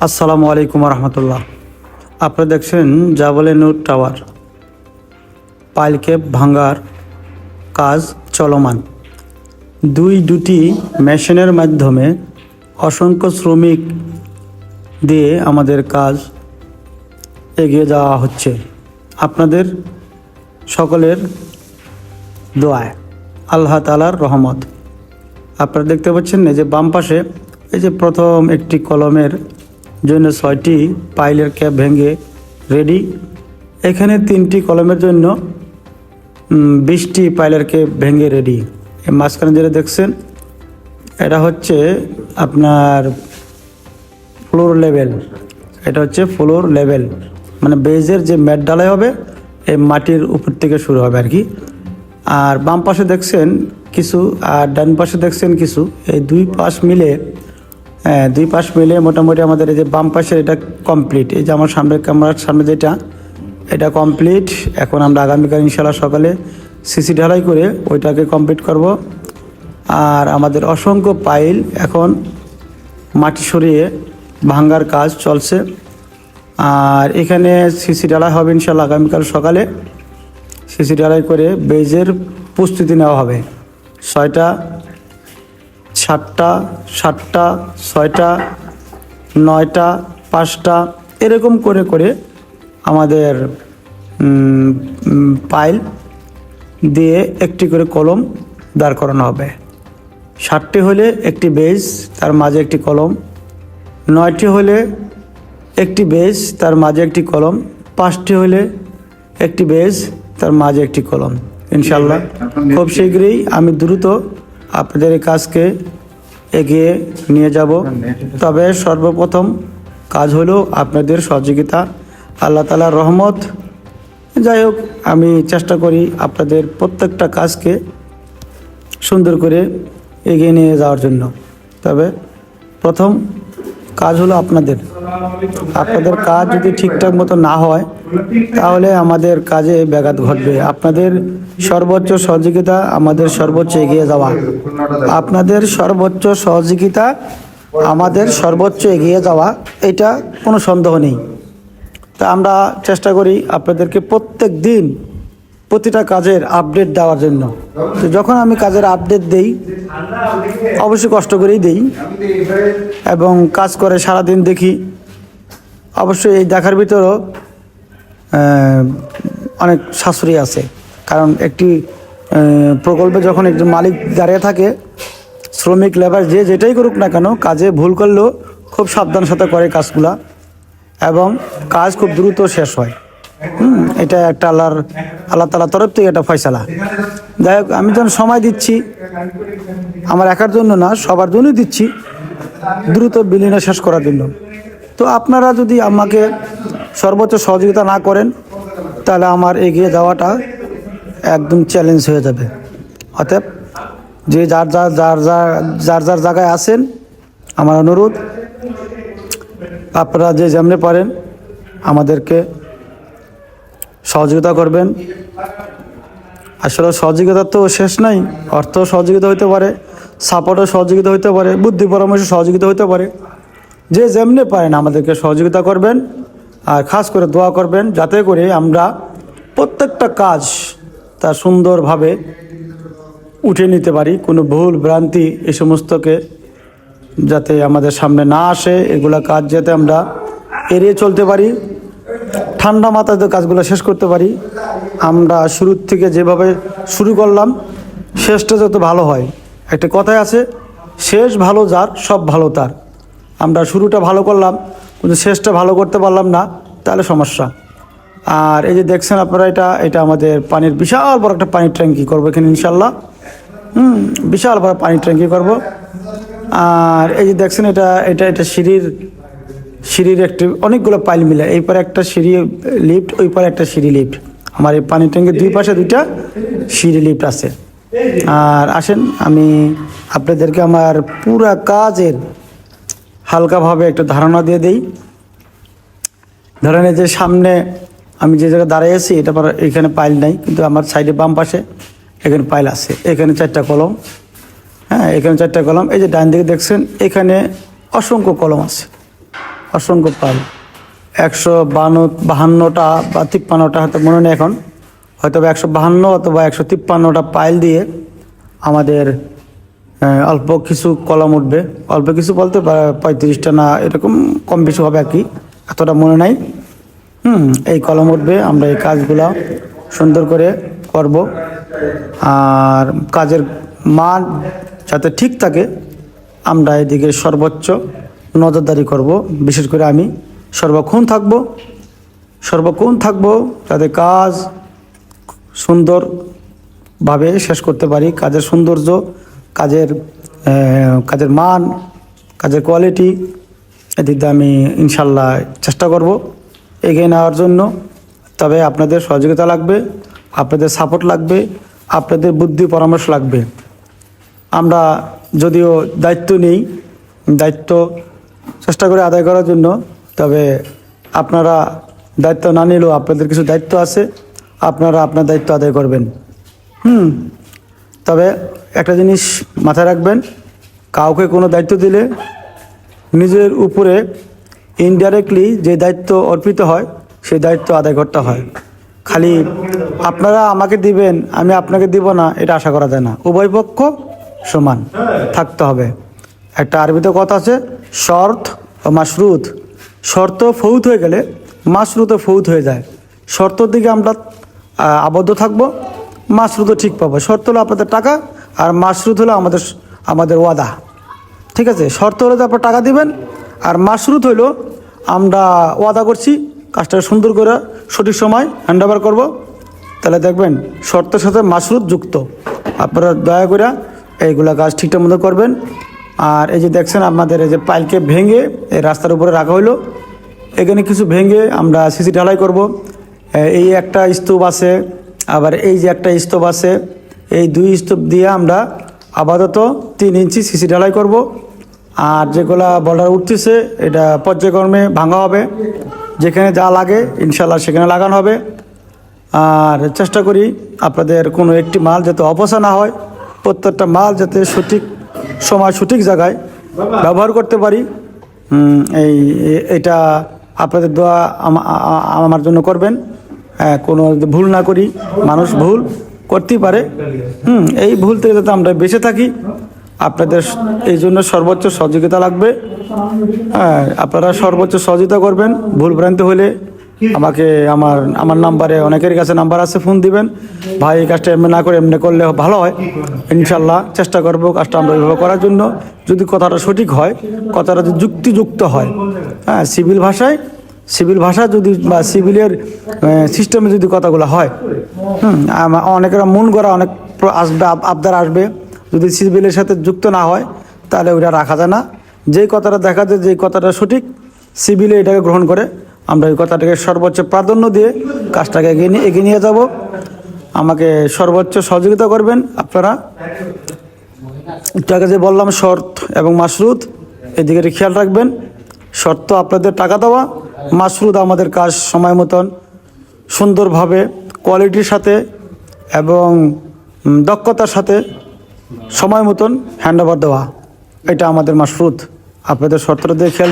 আসসালামু আলাইকুম রহমতুল্লাহ। আপনারা দেখছেন জাবলে নূর টাওয়ার পাইল ক্যাপ ভাঙার কাজ চলমান। দুটি মেশিনের মাধ্যমে অসংখ্য শ্রমিক দিয়ে আমাদের কাজ এগিয়ে যাওয়া হচ্ছে আপনাদের সকলের দোয়ায়, আল্লাহ তাআলার রহমত। আপনারা দেখতে পাচ্ছেন এই যে বাম পাশে এই যে প্রথম একটি কলমের জন্য 6টি পাইলের ক্যাপ ভেঙে রেডি। এখানে 3টি কলমের জন্য 20টি পাইলের ক্যাপ ভেঙে রেডি। এই মাঝখানে যেটা দেখছেন এটা হচ্ছে আপনার ফ্লোর লেভেল। এটা হচ্ছে ফ্লোর লেভেল, মানে বেজের যে ম্যাট ডালাই হবে এই মাটির উপর থেকে শুরু হবে আর কি। আর বাম পাশে দেখছেন কিছু, আর ডান পাশে দেখছেন কিছু। এই দুই পাশ মিলে মোটামুটি আমাদের এই যে বাম পাশের এটা কমপ্লিট। এই যে আমার সামনে ক্যামেরার সামনে যেটা, এটা কমপ্লিট। এখন আমরা আগামীকাল ইনশাআল্লাহ সকালে সিসি ঢালাই করে ওইটাকে কমপ্লিট করব। আর আমাদের অসংখ্য পাইল এখন মাটি সরিয়ে ভাঙ্গার কাজ চলছে। আর এখানে সিসি ঢালাই হবে ইনশাআল্লাহ আগামীকাল সকালে। সিসি ঢালাই করে বেজের প্রস্তুতি নেওয়া হবে। 6টা 7টা 7টা 6টা 9টা 5টা এরকম করে করে আমাদের পাইল দিয়ে একটি করে কলম দাঁড় করানো হবে। 7টি হলে একটি বেজ, তার মাঝে একটি কলম। 9টি হলে একটি বেজ, তার মাঝে একটি কলম। 5টি হলে একটি বেজ, তার মাঝে একটি কলম। ইনশাআল্লাহ খুব শীঘ্রই আমি দ্রুত আপনাদের এই কাজকে এগিয়ে নিয়ে যাব। তবে সর্বপ্রথম কাজ হলো আপনাদের সহযোগিতা, আল্লাহ তাআলার রহমত। যাই হোক, আমি চেষ্টা করি আপনাদের প্রত্যেকটা কাজকে সুন্দর করে এগিয়ে নিয়ে যাওয়ার জন্য। তবে প্রথম কাজ হলো আপনাদের কাজ যদি ঠিকঠাক মতো না হয় তাহলে আমাদের কাজে ব্যাঘাত ঘটবে। আপনাদের সর্বোচ্চ সহযোগিতা আমাদের সর্বোচ্চ এগিয়ে যাওয়া, আপনাদের সর্বোচ্চ সহযোগিতা আমাদের সর্বোচ্চ এগিয়ে যাওয়া, এটা কোনো সন্দেহ নেই। তা আমরা চেষ্টা করি আপনাদেরকে প্রত্যেক দিন প্রতিটা কাজের আপডেট দেওয়ার জন্য। তো যখন আমি কাজের আপডেট দেই অবশ্যই কষ্ট করেই দেই এবং কাজ করে সারাদিন দেখি। অবশ্যই এই দেখার ভিতরেও অনেক সাশ্রয়ী আছে, কারণ একটি প্রকল্পে যখন একজন মালিক দাঁড়িয়ে থাকে, শ্রমিক লেবার যে যেটাই করুক না কেন, কাজে ভুল করলেও খুব সাবধান সাথে করে কাজগুলা এবং কাজ খুব দ্রুত শেষ হয়। এটা একটা আল্লাহ তাআলার তরফ থেকে একটা ফয়সালা। যাই হোক, আমি যখন সময় দিচ্ছি আমার একার জন্য না, সবার জন্যই দিচ্ছি, দ্রুত বিলীন শেষ করার জন্য। তো আপনারা যদি আমাকে সর্বোচ্চ সহযোগিতা না করেন তাহলে আমার এগিয়ে যাওয়াটা একদম চ্যালেঞ্জ হয়ে যাবে। অতএব যে যার জায়গায় আছেন, আমার অনুরোধ আপনারা যে যেমনি পারেন আমাদেরকে সহযোগিতা করবেন। আসলে সহযোগিতা তো শেষ নাই, অর্থ সহযোগিতা হতে পারে, সাপোর্টের সহযোগিতা হতে পারে, বুদ্ধি পরামর্শ সহযোগিতা হতে পারে। যে যেমনি পারেন আমাদেরকে সহযোগিতা করবেন। আর খাস করে দোয়া করবেন যাতে করে আমরা প্রত্যেকটা কাজ তা সুন্দরভাবে উঠে নিতে পারি। কোনো ভুল ভ্রান্তি এই সমস্তকে যাতে আমাদের সামনে না আসে, এগুলা কাজ যাতে আমরা এড়িয়ে চলতে পারি, ঠান্ডা মাথায় কাজগুলো শেষ করতে পারি। আমরা শুরুর থেকে যেভাবে শুরু করলাম শেষটা যত ভালো হয়। একটা কথাই আছে, শেষ ভালো যার সব ভালো তার। আমরা শুরুটা ভালো করলাম কিন্তু শেষটা ভালো করতে পারলাম না, তাহলে সমস্যা। আর এই যে দেখছেন আপনারা, এটা আমাদের পানির বিশাল বড় একটা পানির ট্যাঙ্কি করবো এখানে ইনশাআল্লাহ। বিশাল বড় পানির ট্যাঙ্কি করব। আর এই যে দেখছেন এটা সিঁড়ির একটি অনেকগুলো পাইল মিলে, এই পারে একটা সিঁড়ি লিফট, ওই পারে একটা সিঁড়ি লিফট। আমার এই পানির ট্যাঙ্কের দুই পাশে 2টা সিঁড়ি লিফট আছে। আর আসেন আমি আপনাদেরকে আমার পুরা কাজের হালকাভাবে একটা ধারণা দিয়ে দেই। ধরেন যে সামনে আমি যে জায়গায় দাঁড়িয়ে আছি, এখানে পাইল নাই, কিন্তু আমার সাইডে বাম পাশে এখানে পাইল আছে। এখানে 4টা কলম, এখানে 4টা কলম। এই যে ডান দিকে দেখছেন এখানে অসংখ্য কলম আছে, অসংখ্য পাইল, 152টা বা 53টা হয়তো মনে নেই এখন, হয়তো 152 অথবা 153টা পাইল দিয়ে আমাদের অল্প কিছু কলম উঠবে। অল্প কিছু বলতে 35টা না এরকম কম বেশি হবে আর কি, এতটা মনে নাই। এই কলম উঠবে, আমরা এই কাজগুলা সুন্দর করে করব। আর কাজের মান যাতে ঠিক থাকে আমরা এদিকে সর্বোচ্চ নজরদারি করব। বিশেষ করে আমি সর্বক্ষণ থাকব যাতে কাজ সুন্দরভাবে শেষ করতে পারি। কাজের সৌন্দর্য, কাজের মান, কাজের কোয়ালিটি, এদিক দিয়ে আমি ইনশাল্লাহ চেষ্টা করব এগিয়ে নেওয়ার জন্য। তবে আপনাদের সহযোগিতা লাগবে, আপনাদের সাপোর্ট লাগবে, আপনাদের বুদ্ধি পরামর্শ লাগবে। আমরা যদিও দায়িত্ব নেই, দায়িত্ব চেষ্টা করে আদায় করার জন্য, তবে আপনারা দায়িত্ব না নিলেও আপনাদের কিছু দায়িত্ব আছে, আপনারা আপনার দায়িত্ব আদায় করবেন। তবে একটা জিনিস মাথায় রাখবেন, কাউকে কোনো দায়িত্ব দিলে নিজের উপরে ইনডাইরেক্টলি যে দায়িত্ব অর্পিত হয় সেই দায়িত্ব আদায় করতে হয়। খালি আপনারা আমাকে দিবেন আমি আপনাকে দিব না, এটা আশা করা যায় না। উভয় পক্ষ সমান থাকতে হবে। একটা আরবিতে কথা আছে, শর্ত ও মাশরুত। শর্ত ফৌত হয়ে গেলে মাশরুতও ফৌত হয়ে যায়। শর্তর দিকে আমরা আবদ্ধ থাকব, মাশরুতও ঠিক পাবো। শর্ত হলো আপনাদের টাকা, আর মাশরুত হলো আমাদের ওয়াদা। ঠিক আছে, শর্ত হলো যে আপনারা টাকা দিবেন, আর মাশরুত হলো আমরা ওয়াদা করছি কাজটা সুন্দর করে সঠিক সময় হ্যান্ড ওভার করবো। তাহলে দেখবেন শর্তের সাথে মাশরুত যুক্ত। আপনারা দয়া করে এইগুলা কাজ ঠিকঠাক মতো করবেন। আর এই যে দেখছেন আপনাদের এই যে পাইলকে ভেঙে এই রাস্তার উপরে রাখা হলো, এখানে কিছু ভেঙে আমরা সিসি ঢালাই করব। এই একটা স্তূপ আছে, আবার এই যে একটা স্তূপ আছে, এই 2 স্তূপ দিয়ে আমরা আপাতত 3 ইঞ্চি সিসি ঢালাই করব। আর যেগুলা বর্ডার উঠতেছে এটা পর্যায়ক্রমে ভাঙা হবে, যেখানে যা লাগে ইনশাল্লাহ সেখানে লাগানো হবে। আর চেষ্টা করি আপনাদের কোনো একটি মাল যাতে অপচয় না হয়, প্রত্যেকটা মাল যাতে সঠিক সময় সঠিক জায়গায় ব্যবহার করতে পারি। এটা আপনাদের দোয়া আমার জন্য করবেন। কোনো ভুল না করি, মানুষ ভুল করতেই পারে। এই ভুল থেকে যাতে আমরা বেঁচে থাকি, আপনাদের এই জন্য সর্বোচ্চ সহযোগিতা লাগবে। আপনারা সর্বোচ্চ সহযোগিতা করবেন। ভুল ভ্রান্তি হলে আমাকে আমার নাম্বারে, অনেকের কাছে নাম্বার আছে, ফোন দিবেন। ভাই এই কাজটা এমনি না করে এমনি করলে ভালো হয়, ইনশাল্লাহ চেষ্টা করব কাজটা আমরা এইভাবে করার জন্য। যদি কথাটা সঠিক হয়, কথাটা যদি যুক্তিযুক্ত হয়, সিভিল ভাষা যদি বা সিভিলের সিস্টেমে যদি কথাগুলো হয়, অনেকের মন গড়া অনেক আসবে, আবদার আসবে। যদি সিভিলের সাথে যুক্ত না হয় তাহলে ওইটা রাখা যায় না। যেই কথাটা দেখা যায়, যেই কথাটা সঠিক, সিভিলে এটাকে গ্রহণ করে আমরা ওই কথাটাকে সর্বোচ্চ প্রাধান্য দিয়ে কাজটাকে এগিয়ে নিয়ে যাব। আমাকে সর্বোচ্চ সহযোগিতা করবেন আপনারা। একটু আগে যে বললাম শর্ত এবং মাশরুত, এদিকে খেয়াল রাখবেন। শর্ত আপনাদের টাকা দেওয়া, মাশরুত আমাদের কাজ সময় মতন সুন্দরভাবে কোয়ালিটির সাথে এবং দক্ষতার সাথে সময় মতন হ্যান্ড ওভার দেওয়া, এটা আমাদের মাশরুত। আপনাদের শর্তটা দিয়ে খেয়াল